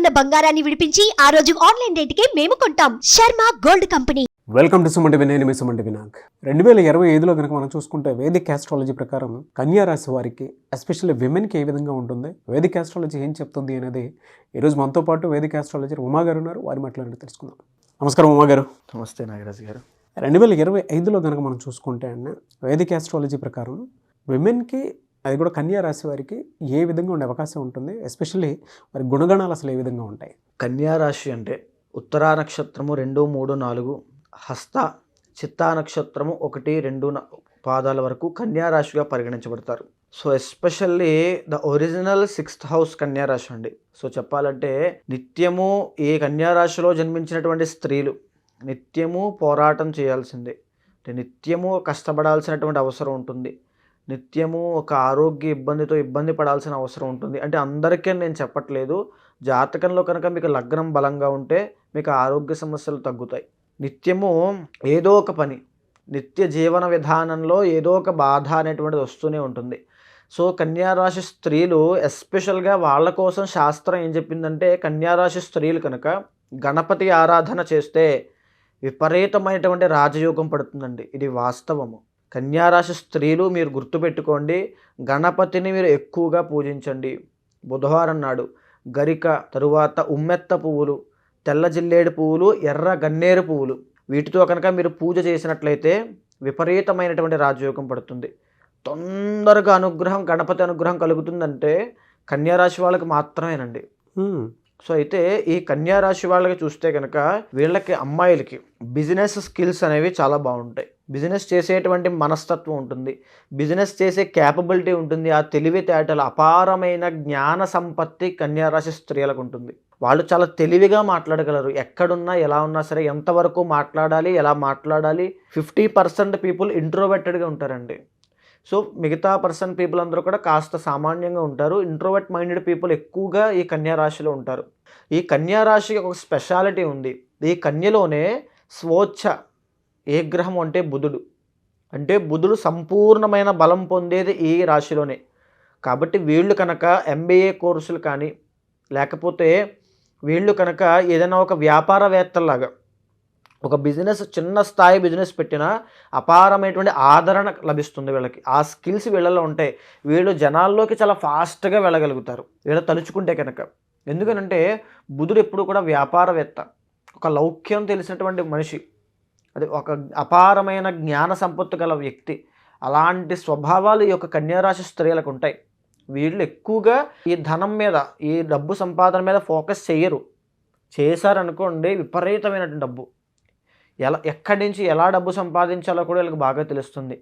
ఉన్న బంగారాన్ని విడిపించి ఆ రోజు ఆన్లైన్ రేటుకే మేము కొంటాం. Sharma gold company. Welcome to Suman TV. నేను మీ సుమన్ టీవీ. 2025లో కనుక మనం చూసుకుంటే వేదిక్ ఆస్ట్రాలజీ ప్రకారం కన్యా రాశి వారికి ఎస్పెషల్లీ విమెన్కి ఏ విధంగా ఉంటుంది, వేదిక్ ఆస్ట్రాలజీ ఏం చెప్తుంది అనేది ఈరోజు మనతో పాటు వేదిక్ ఆస్ట్రాలజర్ ఉమా గారు ఉన్నారు. వారి మాట్లాడి తెలుసుకుందాం. నమస్కారం ఉమా గారు. నమస్తే నాగరాజు గారు. 2025లో కనుక మనం చూసుకుంటే అన్న వేదిక్ ఆస్ట్రాలజీ ప్రకారం విమెన్కి, అది కూడా కన్యా రాశి వారికి ఏ విధంగా ఉండే అవకాశం ఉంటుంది, ఎస్పెషల్లీ వారి గుణగణాలు అసలు ఏ విధంగా ఉంటాయి? కన్యా రాశి అంటే ఉత్తరా నక్షత్రము 2, 3, 4, హస్త చిత్తా నక్షత్రము 1, 2 పాదాల వరకు కన్యా రాశిగా పరిగణించబడతారు. So especially the original 6th house కన్యా రాశి అండి. సో చెప్పాలంటే నిత్యము ఈ కన్యా రాశిలో జన్మించినటువంటి స్త్రీలు నిత్యము పోరాటం చేయాల్సిందే, అంటే నిత్యము కష్టపడాల్సినటువంటి అవసరం ఉంటుంది, నిత్యము ఒక ఆరోగ్య ఇబ్బందితో ఇబ్బంది పడాల్సిన అవసరం ఉంటుంది. అంటే అందరికీ నేను చెప్పట్లేదు, జాతకంలో కనుక మీకు లగ్నం బలంగా ఉంటే మీకు ఆరోగ్య సమస్యలు తగ్గుతాయి. నిత్యము ఏదో ఒక పని, నిత్య జీవన విధానంలో ఏదో ఒక బాధ అనేటువంటిది వస్తూనే ఉంటుంది. సో కన్యారాశి స్త్రీలు ఎస్పెషల్గా వాళ్ళ కోసం శాస్త్రం ఏం చెప్పిందంటే, కన్యారాశి స్త్రీలు కనుక గణపతి ఆరాధన చేస్తే విపరీతమైనటువంటి రాజయోగం పడుతుందండి. ఇది వాస్తవము. కన్యారాశి స్త్రీలు మీరు గుర్తుపెట్టుకోండి, గణపతిని మీరు ఎక్కువగా పూజించండి. బుధవారం నాడు గరిక, తరువాత ఉమ్మెత్త పువ్వులు, తెల్ల జిల్లేడు పువ్వులు, ఎర్ర గన్నేరు పువ్వులు, వీటితో కనుక మీరు పూజ చేసినట్లయితే విపరీతమైనటువంటి రాజయోగం పడుతుంది. తొందరగా అనుగ్రహం, గణపతి అనుగ్రహం కలుగుతుందంటే కన్యారాశి వాళ్ళకి మాత్రమేనండి. సో అయితే ఈ కన్యారాశి వాళ్ళకి చూస్తే కనుక వీళ్ళకి, అమ్మాయిలకి బిజినెస్ స్కిల్స్ అనేవి చాలా బాగుంటాయి. బిజినెస్ చేసేటువంటి మనస్తత్వం ఉంటుంది, బిజినెస్ చేసే క్యాపబిలిటీ ఉంటుంది, ఆ తెలివితేటలు, అపారమైన జ్ఞాన సంపత్తి కన్యారాశి స్త్రీలకు ఉంటుంది. వాళ్ళు చాలా తెలివిగా మాట్లాడగలరు. ఎక్కడున్నా ఎలా ఉన్నా సరే ఎంతవరకు మాట్లాడాలి, ఎలా మాట్లాడాలి. 50% పీపుల్ ఇంట్రోవర్టెడ్గా ఉంటారండి. సో మిగతా పీపుల్ అందరూ కూడా కాస్త సామాన్యంగా ఉంటారు. ఇంట్రోవర్ట్ మైండెడ్ పీపుల్ ఎక్కువగా ఈ కన్యా రాశిలో ఉంటారు. ఈ కన్యా రాశికి ఒక స్పెషాలిటీ ఉంది. ఈ కన్యలోనే స్వోచ్ఛ ఏ గ్రహం అంటే బుధుడు. అంటే బుధుడు సంపూర్ణమైన బలం పొందేది ఈ రాశిలోనే. కాబట్టి వీళ్ళు కనుక MBA కోర్సులు కానీ, లేకపోతే వీళ్ళు కనుక ఏదైనా ఒక వ్యాపారవేత్తలాగా ఒక బిజినెస్, చిన్న స్థాయి బిజినెస్ పెట్టినా అపారమైనటువంటి ఆదరణ లభిస్తుంది వీళ్ళకి. ఆ స్కిల్స్ వీళ్ళలో ఉంటాయి. వీళ్ళు జనాల్లోకి చాలా ఫాస్ట్గా వెళ్ళగలుగుతారు వీళ్ళు తలుచుకుంటే కనుక. ఎందుకనంటే బుధుడు ఎప్పుడు కూడా వ్యాపారవేత్త, ఒక లౌక్యం తెలిసినటువంటి మనిషి, అది ఒక అపారమైన జ్ఞాన సంపత్తి గల వ్యక్తి. అలాంటి స్వభావాలు ఈ యొక్క కన్యారాశి స్త్రీలకు ఉంటాయి. వీళ్ళు ఎక్కువగా ఈ ధనం మీద, ఈ డబ్బు సంపాదన మీద ఫోకస్ చేయరు. చేశారనుకోండి విపరీతమైనటువంటి డబ్బు, ఎక్కడి నుంచి ఎలా డబ్బు సంపాదించాలో కూడా వీళ్ళకి బాగా తెలుస్తుంది.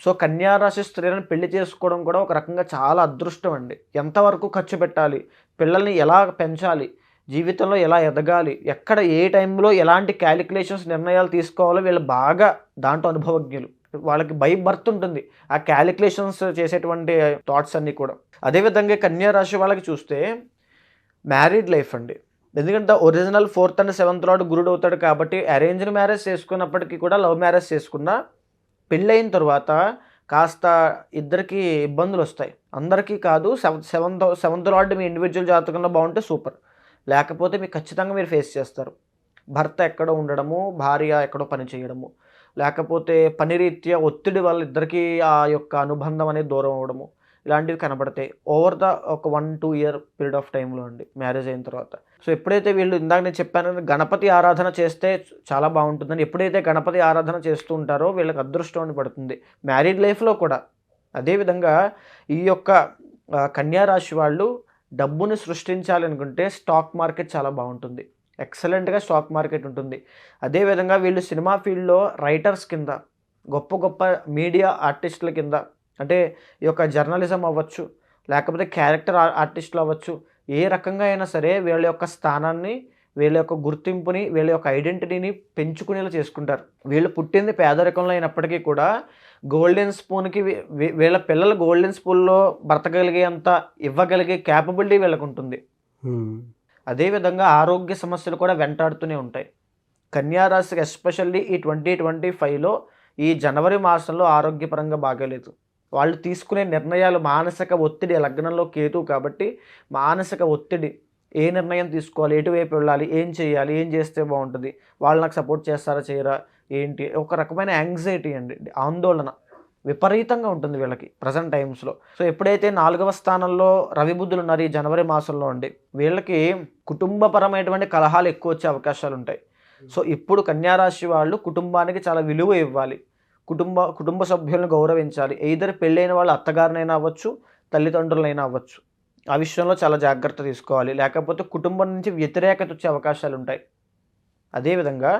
సో కన్యారాశి స్త్రీలను పెళ్లి చేసుకోవడం కూడా ఒక రకంగా చాలా అదృష్టం అండి. ఎంతవరకు ఖర్చు పెట్టాలి, పిల్లల్ని ఎలా పెంచాలి, జీవితంలో ఎలా ఎదగాలి, ఎక్కడ ఏ టైంలో ఎలాంటి క్యాలిక్యులేషన్స్, నిర్ణయాలు తీసుకోవాలో వీళ్ళు బాగా దాంట్లో అనుభవజ్ఞులు. వాళ్ళకి బై బర్త్ ఉంటుంది ఆ క్యాలిక్యులేషన్స్ చేసేటువంటి థాట్స్ అన్నీ కూడా. అదేవిధంగా కన్యారాశి వాళ్ళకి చూస్తే మ్యారీడ్ లైఫ్ అండి. ఎందుకంటే original 4th and 7th lord గురుడు అవుతాడు కాబట్టి అరేంజ్డ్ మ్యారేజ్ చేసుకున్నప్పటికీ కూడా, లవ్ మ్యారేజ్ చేసుకున్నా పెళ్ళైన తర్వాత కాస్త ఇద్దరికి ఇబ్బందులు వస్తాయి. అందరికీ కాదు. 7th లార్డ్ మీ ఇండివిజువల్ జాతకంలో బాగుంటే సూపర్, లేకపోతే మీకు ఖచ్చితంగా మీరు ఫేస్ చేస్తారు. భర్త ఎక్కడో ఉండడము, భార్య ఎక్కడో పని చేయడము, లేకపోతే పని రీత్యా ఒత్తిడి వల్ల ఇద్దరికీ ఆ యొక్క అనుబంధం అనేది దూరం అవ్వడము, ఇలాంటివి కనబడతాయి ఓవర్ ద ఒక 1-2 year పీరియడ్ ఆఫ్ టైంలో అండి, మ్యారేజ్ అయిన తర్వాత. సో ఎప్పుడైతే వీళ్ళు, ఇందాక నేను చెప్పాను గణపతి ఆరాధన చేస్తే చాలా బాగుంటుందని, ఎప్పుడైతే గణపతి ఆరాధన చేస్తూ ఉంటారో వీళ్ళకి అదృష్టం అని పడుతుంది మ్యారీడ్ లైఫ్లో కూడా. అదేవిధంగా ఈ యొక్క కన్యారాశి వాళ్ళు డబ్బుని సృష్టించాలి అనుకుంటే స్టాక్ మార్కెట్ చాలా బాగుంటుంది, ఎక్సలెంట్గా స్టాక్ మార్కెట్ ఉంటుంది. అదేవిధంగా వీళ్ళు సినిమా ఫీల్డ్లో రైటర్స్ కింద, గొప్ప గొప్ప మీడియా ఆర్టిస్టుల కింద, అంటే ఈ యొక్క జర్నలిజం అవ్వచ్చు, లేకపోతే క్యారెక్టర్ ఆర్టిస్టులు అవ్వచ్చు, ఏ రకంగా అయినా సరే వీళ్ళ యొక్క స్థానాన్ని, వీళ్ళ యొక్క గుర్తింపుని, వీళ్ళ యొక్క ఐడెంటిటీని పెంచుకునేలా చేసుకుంటారు. వీళ్ళు పుట్టింది పేదరికంలో అయినప్పటికీ కూడా గోల్డెన్ స్పూన్కి వీళ్ళ పిల్లలు గోల్డెన్ స్పూన్లో బ్రతకగలిగేంత ఇవ్వగలిగే క్యాపబిలిటీ వీళ్ళకు ఉంటుంది. అదేవిధంగా ఆరోగ్య సమస్యలు కూడా వెంటాడుతూనే ఉంటాయి. కన్యారాశికి ఎస్పెషల్లీ ఈ 2025లో ఈ జనవరి మాసంలో ఆరోగ్యపరంగా బాగాలేదు. వాళ్ళు తీసుకునే నిర్ణయాలు, మానసిక ఒత్తిడి, లగ్నంలో కేతు కాబట్టి మానసిక ఒత్తిడి, ఏ నిర్ణయం తీసుకోవాలి, ఎటువైపు వెళ్ళాలి, ఏం చేయాలి, ఏం చేస్తే బాగుంటుంది, వాళ్ళు నాకు సపోర్ట్ చేస్తారా చేయరా ఏంటి, ఒక రకమైన యాంగ్జైటీ అండి, ఆందోళన విపరీతంగా ఉంటుంది వీళ్ళకి ప్రజెంట్ టైమ్స్లో. సో ఎప్పుడైతే 4వ స్థానంలో రవి బుద్ధులు ఉన్నారు ఈ జనవరి మాసంలో అండి, వీళ్ళకి కుటుంబపరమైనటువంటి కలహాలు ఎక్కువ వచ్చే అవకాశాలు ఉంటాయి. సో ఇప్పుడు కన్యారాశి వాళ్ళు కుటుంబానికి చాలా విలువ ఇవ్వాలి, కుటుంబ సభ్యులను గౌరవించాలి. ఎయిదర్ పెళ్ళైన వాళ్ళు అత్తగారినైనా అవ్వచ్చు, తల్లిదండ్రులైనా అవ్వచ్చు, ఆ విషయంలో చాలా జాగ్రత్త తీసుకోవాలి, లేకపోతే కుటుంబం నుంచి వ్యతిరేకత వచ్చే అవకాశాలు ఉంటాయి. అదేవిధంగా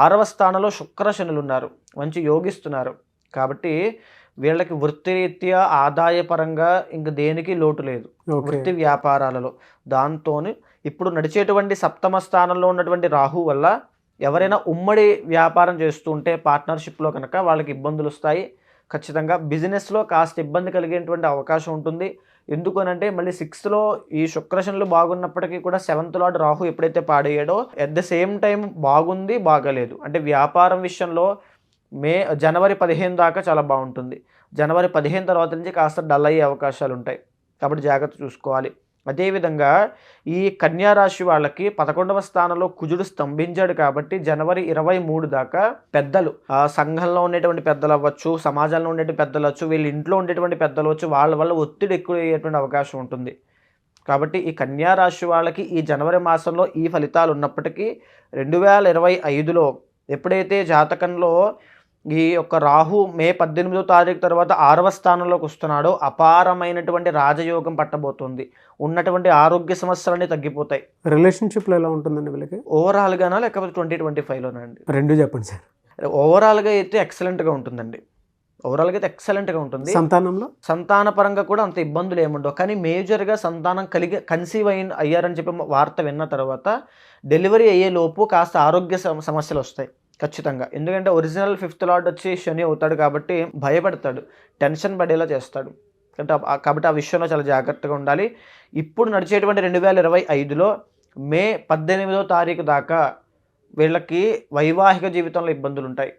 6వ స్థానంలో శుక్ర శనులు ఉన్నారు, మంచి యోగిస్తున్నారు. కాబట్టి వీళ్ళకి వృత్తిరీత్యా ఆదాయపరంగా ఇంక దేనికి లోటు లేదు వృత్తి వ్యాపారాలలో. దాంతో ఇప్పుడు నడిచేటువంటి 7వ స్థానంలో ఉన్నటువంటి రాహు వల్ల ఎవరైనా ఉమ్మడి వ్యాపారం చేస్తూ ఉంటే పార్ట్నర్షిప్లో కనుక వాళ్ళకి ఇబ్బందులు వస్తాయి. ఖచ్చితంగా బిజినెస్లో కాస్త ఇబ్బంది కలిగేటువంటి అవకాశం ఉంటుంది. ఎందుకనంటే మళ్ళీ 6th ఈ శుక్రశనులు బాగున్నప్పటికీ కూడా 7th లార్డ్ రాహు ఎప్పుడైతే పాడయ్యాడో అట్ ద సేమ్ టైం బాగుంది బాగలేదు. అంటే వ్యాపారం విషయంలో జనవరి 15 దాకా చాలా బాగుంటుంది, జనవరి 15 తర్వాత నుంచి కాస్త డల్ అయ్యే అవకాశాలు ఉంటాయి. కాబట్టి జాగ్రత్త చూసుకోవాలి. అదేవిధంగా ఈ కన్యారాశి వాళ్ళకి 11వ స్థానంలో కుజుడు స్తంభించాడు కాబట్టి జనవరి 23 దాకా పెద్దలు, ఆ సంఘంలో ఉండేటువంటి పెద్దలు అవ్వచ్చు, సమాజంలో ఉండేటువంటి పెద్దలు అవ్వచ్చు, వీళ్ళ ఇంట్లో ఉండేటువంటి పెద్దలు అవ్వచ్చు, వాళ్ళ వల్ల ఒత్తిడి ఎక్కువ అయ్యేటువంటి అవకాశం ఉంటుంది. కాబట్టి ఈ కన్యారాశి వాళ్ళకి ఈ జనవరి మాసంలో ఈ ఫలితాలు ఉన్నప్పటికీ 2025లో ఎప్పుడైతే జాతకంలో ఈ యొక్క రాహు మే 18వ తారీఖు తర్వాత 6వ స్థానంలోకి వస్తున్నాడో అపారమైనటువంటి రాజయోగం పట్టబోతుంది. ఉన్నటువంటి ఆరోగ్య సమస్యలన్నీ తగ్గిపోతాయి. రిలేషన్షిప్లో ఎలా ఉంటుందండి వీళ్ళకి? ఓవరాల్గానా లేకపోతే 2025లోనా అండి? రెండు చెప్పండి సార్. ఓవరాల్గా అయితే ఎక్సలెంట్గా ఉంటుందండి. ఓవరాల్గా అయితే ఎక్సలెంట్గా ఉంటుంది. సంతానపరంగా కూడా అంత ఇబ్బందులు ఏముండవు. కానీ మేజర్గా సంతానం కన్సీవ్ అయ్యారని చెప్పి వార్త విన్న తర్వాత డెలివరీ అయ్యే లోపు కాస్త ఆరోగ్య సమస్యలు వస్తాయి ఖచ్చితంగా. ఎందుకంటే ఒరిజినల్ 5th లార్డ్ వచ్చి శని అవుతాడు కాబట్టి భయపడతాడు, టెన్షన్ పడేలా చేస్తాడు. కాబట్టి ఆ విషయంలో చాలా జాగ్రత్తగా ఉండాలి. ఇప్పుడు నడిచేటువంటి 2025లో మే 18వ తారీఖు దాకా వీళ్ళకి వైవాహిక జీవితంలో ఇబ్బందులు ఉంటాయి,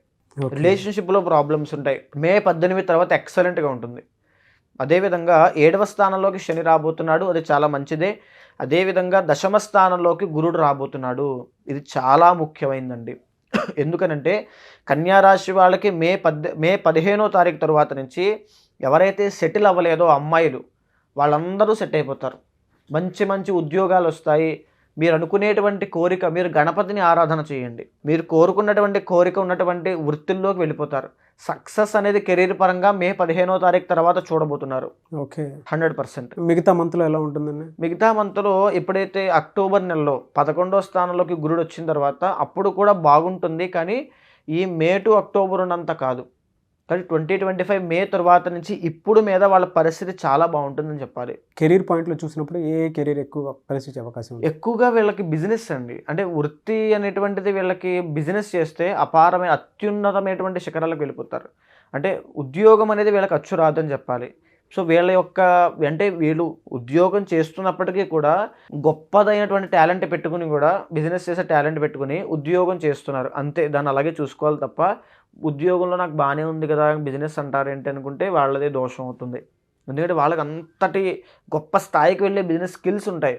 రిలేషన్షిప్లో ప్రాబ్లమ్స్ ఉంటాయి. మే 18 తర్వాత ఎక్సలెంట్గా ఉంటుంది. అదేవిధంగా 7వ స్థానంలోకి శని రాబోతున్నాడు, అది చాలా మంచిదే. అదేవిధంగా 10వ స్థానంలోకి గురుడు రాబోతున్నాడు, ఇది చాలా ముఖ్యమైనదండి. ఎందుకనంటే కన్యారాశి వాళ్ళకి మే 15వ తారీఖు తర్వాత నుంచి ఎవరైతే సెటిల్ అవ్వలేదో అమ్మాయిలు వాళ్ళందరూ సెట్ అయిపోతారు, మంచి మంచి ఉద్యోగాలు వస్తాయి. మీరు అనుకునేటువంటి కోరిక, మీరు గణపతిని ఆరాధన చేయండి, మీరు కోరుకున్నటువంటి కోరిక ఉన్నటువంటి వృత్తుల్లోకి వెళ్ళిపోతారు. సక్సెస్ అనేది కెరీర్ పరంగా మే 15వ తారీఖు తర్వాత చూడబోతున్నారు. ఓకే, 100%. మిగతా మంత్లో ఎలా ఉంటుందండి? మిగతా మంత్లో ఎప్పుడైతే అక్టోబర్ నెలలో 11వ స్థానంలోకి గురుడు వచ్చిన తర్వాత అప్పుడు కూడా బాగుంటుంది. కానీ ఈ మే టు అక్టోబర్ ఉన్నంత కాదు. కానీ 2025 మే తర్వాత నుంచి ఇప్పుడు మీద వాళ్ళ పరిస్థితి చాలా బాగుంటుందని చెప్పాలి. కెరీర్ పాయింట్లో చూసినప్పుడు ఏ కెరీర్ ఎక్కువ పరిస్థితి అవకాశం? ఎక్కువగా వీళ్ళకి బిజినెస్ అండి. అంటే వృత్తి అనేటువంటిది వీళ్ళకి బిజినెస్ చేస్తే అపారమైన అత్యున్నతమైనటువంటి శిఖరాలకు వెళ్ళిపోతారు. అంటే ఉద్యోగం అనేది వీళ్ళకి అచ్చు రాదని చెప్పాలి. సో వీళ్ళ యొక్క అంటే వీళ్ళు ఉద్యోగం చేస్తున్నప్పటికీ కూడా గొప్పదైనటువంటి టాలెంట్ పెట్టుకుని కూడా బిజినెస్ చేసే టాలెంట్ పెట్టుకుని ఉద్యోగం చేస్తున్నారు అంతే. దాన్ని అలాగే చూసుకోవాలి తప్ప ఉద్యోగంలో నాకు బాగానే ఉంది కదా బిజినెస్ అంటారు ఏంటి అనుకుంటే వాళ్ళదే దోషం అవుతుంది. ఎందుకంటే వాళ్ళకి అంతటి గొప్ప స్థాయికి వెళ్ళే బిజినెస్ స్కిల్స్ ఉంటాయి.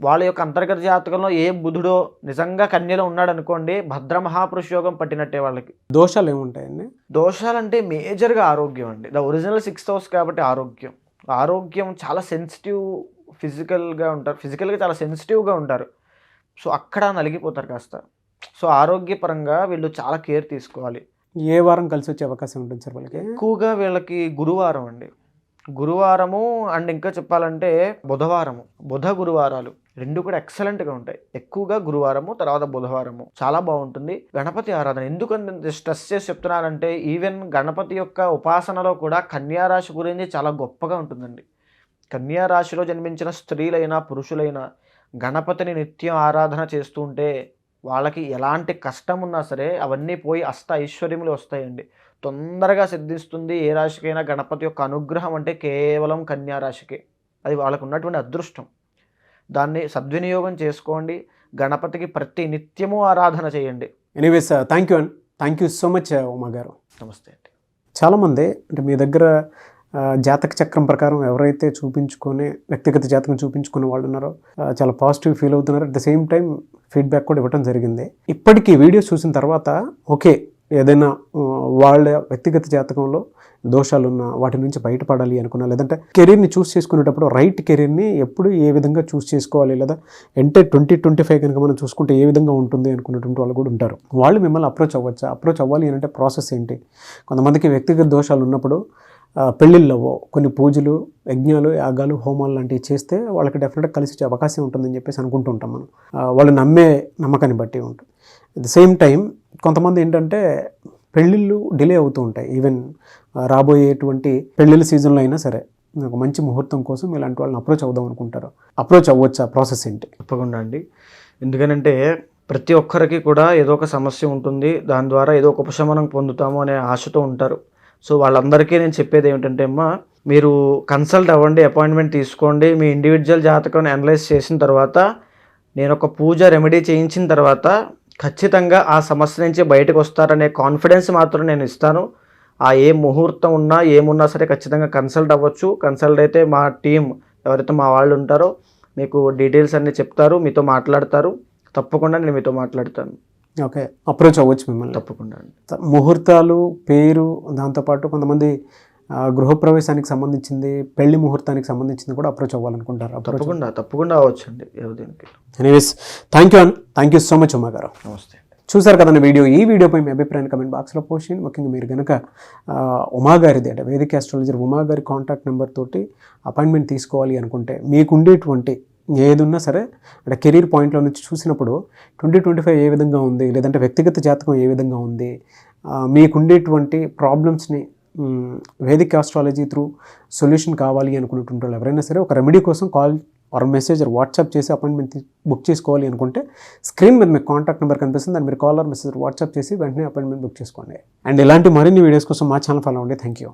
వాళ్ళ యొక్క అంతర్గత జాతకంలో ఏ బుధుడో నిజంగా కన్యలో ఉన్నాడు అనుకోండి, భద్ర మహాపురుష యోగం పట్టినట్టే వాళ్ళకి. దోషాలు ఏముంటాయండి? దోషాలంటే మేజర్గా ఆరోగ్యం అండి. ద ఒరిజినల్ 6th హౌస్ కాబట్టి ఆరోగ్యం చాలా సెన్సిటివ్, ఫిజికల్గా ఉంటారు, ఫిజికల్గా చాలా సెన్సిటివ్గా ఉంటారు. సో అక్కడ నలిగిపోతారు కాస్త. సో ఆరోగ్యపరంగా వీళ్ళు చాలా కేర్ తీసుకోవాలి. ఏ వారం కలిసి వచ్చే అవకాశం ఉంటుంది సార్ వాళ్ళకి? ఎక్కువగా వీళ్ళకి గురువారం అండి, గురువారము అండ్ ఇంకా చెప్పాలంటే బుధవారము, గురువారాలు రెండు కూడా ఎక్సలెంట్గా ఉంటాయి. ఎక్కువగా గురువారము తర్వాత బుధవారము చాలా బాగుంటుంది. గణపతి ఆరాధన ఎందుకంటే స్ట్రెస్ చేసి చెప్తున్నానంటే ఈవెన్ గణపతి యొక్క ఉపాసనలో కూడా కన్యారాశి గురించి చాలా గొప్పగా ఉంటుందండి. కన్యారాశిలో జన్మించిన స్త్రీలైనా పురుషులైనా గణపతిని నిత్యం ఆరాధన చేస్తూ ఉంటే వాళ్ళకి ఎలాంటి కష్టం ఉన్నా సరే అవన్నీ పోయి అష్ట ఐశ్వర్యములు వస్తాయండి, తొందరగా సిద్ధిస్తుంది. ఏ రాశికైనా గణపతి యొక్క అనుగ్రహం అంటే కేవలం కన్యారాశికే, అది వాళ్ళకు ఉన్నటువంటి అదృష్టం. దాన్ని సద్వినియోగం చేసుకోండి. గణపతికి ప్రతి నిత్యము ఆరాధన చేయండి. Anyways thank you so much Uma గారు. నమస్తే అండి. చాలామంది అంటే మీ దగ్గర జాతక చక్రం ప్రకారం ఎవరైతే చూపించుకొని వ్యక్తిగత జాతకం చూపించుకునే వాళ్ళు ఉన్నారో చాలా పాజిటివ్ ఫీల్ అవుతున్నారు. At the same time feedback కూడా ఇవ్వడం జరిగింది. ఇప్పటికీ వీడియోస్ చూసిన తర్వాత ఓకే, ఏదైనా వాళ్ళ వ్యక్తిగత జాతకంలో దోషాలున్నా వాటి నుంచి బయటపడాలి అనుకున్నా, లేదంటే కెరీర్ని చూస్ చేసుకునేటప్పుడు రైట్ కెరీర్ని ఎప్పుడు ఏ విధంగా చూస్ చేసుకోవాలి, లేదా అంటే 2025 కనుక మనం చూసుకుంటే ఏ విధంగా ఉంటుంది అనుకున్నటువంటి వాళ్ళు కూడా ఉంటారు. వాళ్ళు మిమ్మల్ని అప్రోచ్ అవ్వచ్చా? అప్రోచ్ అవ్వాలి అంటే ప్రాసెస్ ఏంటి? కొంతమందికి వ్యక్తిగత దోషాలు ఉన్నప్పుడు పెళ్ళిళ్ళవో కొన్ని పూజలు, యజ్ఞాలు, యాగాలు, హోమాలు లాంటివి చేస్తే వాళ్ళకి డెఫినెట్గా కలిసి వచ్చే అవకాశం ఉంటుందని చెప్పేసి అనుకుంటూ ఉంటాం మనం. వాళ్ళు నమ్మే నమ్మకాన్ని బట్టి ఉంటుంది. అట్ ద సేమ్ టైం కొంతమంది ఏంటంటే పెళ్ళిళ్ళు డిలే అవుతూ ఉంటాయి. ఈవెన్ రాబోయేటువంటి పెళ్ళిళ్ళ సీజన్లో అయినా సరే ఒక మంచి ముహూర్తం కోసం ఇలాంటి వాళ్ళని అప్రోచ్ అవుదాం అనుకుంటారు. అప్రోచ్ అవ్వచ్చా? ప్రాసెస్ ఏంటి? తప్పకుండా అండి. ఎందుకనంటే ప్రతి ఒక్కరికి కూడా ఏదో ఒక సమస్య ఉంటుంది, దాని ద్వారా ఏదో ఒక ఉపశమనం పొందుతాము అనే ఆశతో ఉంటారు. సో వాళ్ళందరికీ నేను చెప్పేది ఏమిటంటే అమ్మా, మీరు కన్సల్ట్ అవ్వండి, అపాయింట్మెంట్ తీసుకోండి. మీ ఇండివిజువల్ జాతకాన్ని అనలైజ్ చేసిన తర్వాత నేను ఒక పూజ రెమెడీ చేయించిన తర్వాత ఖచ్చితంగా ఆ సమస్య నుంచి బయటకు వస్తారనే కాన్ఫిడెన్స్ మాత్రం నేను ఇస్తాను. ఆ ఏ ముహూర్తం ఉన్నా ఏమున్నా సరే ఖచ్చితంగా కన్సల్ట్ అవ్వచ్చు. కన్సల్ట్ అయితే మా టీం ఎవరైతే మా వాళ్ళు ఉంటారో మీకు డీటెయిల్స్ అన్నీ చెప్తారు, మీతో మాట్లాడతారు. తప్పకుండా నేను మీతో మాట్లాడతాను. ఓకే, అప్రోచ్ అవ్వచ్చు మిమ్మల్ని. తప్పకుండా అండి. ముహూర్తాలు, పేరు, దాంతోపాటు కొంతమంది గృహప్రవేశానికి సంబంధించింది, పెళ్లి ముహూర్తానికి సంబంధించింది కూడా అప్రోచ్ అవ్వాలనుకుంటారు. తప్పకుండా అవ్వచ్చు అండి. దేనికి. Anyways, thank you so much Uma గారు. నమస్తే. చూసారు కదండి వీడియో. ఈ వీడియోపై మీ అభిప్రాయాన్ని కమెంట్ బాక్స్లో పోస్ట్ చేయండి. ముఖ్యంగా మీరు కనుక ఉమా గారిది అంటే వేదిక ఆస్ట్రాలజర్ ఉమా గారి కాంటాక్ట్ నెంబర్ తోటి అపాయింట్మెంట్ తీసుకోవాలి అనుకుంటే, మీకుండేటువంటి ఏదున్నా సరే అంటే కెరీర్ పాయింట్లో నుంచి చూసినప్పుడు 2025 ఏ విధంగా ఉంది, లేదంటే వ్యక్తిగత జాతకం ఏ విధంగా ఉంది, మీకుండేటువంటి ప్రాబ్లమ్స్ని వేదిక ఆస్ట్రాలజీ త్రూ సొల్యూషన్ కావాలి అనుకున్నటువంటి వాళ్ళు ఎవరైనా సరే ఒక రెమెడీ కోసం కాల్ ఆర్ మెసేజ్ వాట్సాప్ చేసి అపాయింట్మెంట్ బుక్ చేసుకోవాలి అనుకుంటే స్క్రీన్ మీద మీకు కాంటాక్ట్ నెంబర్ కనిపిస్తుంది. దాన్ని మీరు కాల్ ఆర్ మెసేజ్ వాట్సాప్ చేసి వెంటనే అపాయింట్మెంట్ బుక్ చేసుకోండి. అండ్ ఇలాంటి మరిన్ని వీడియోస్ కోసం మా ఛానల్ ఫాలో అవ్వండి. Thank you.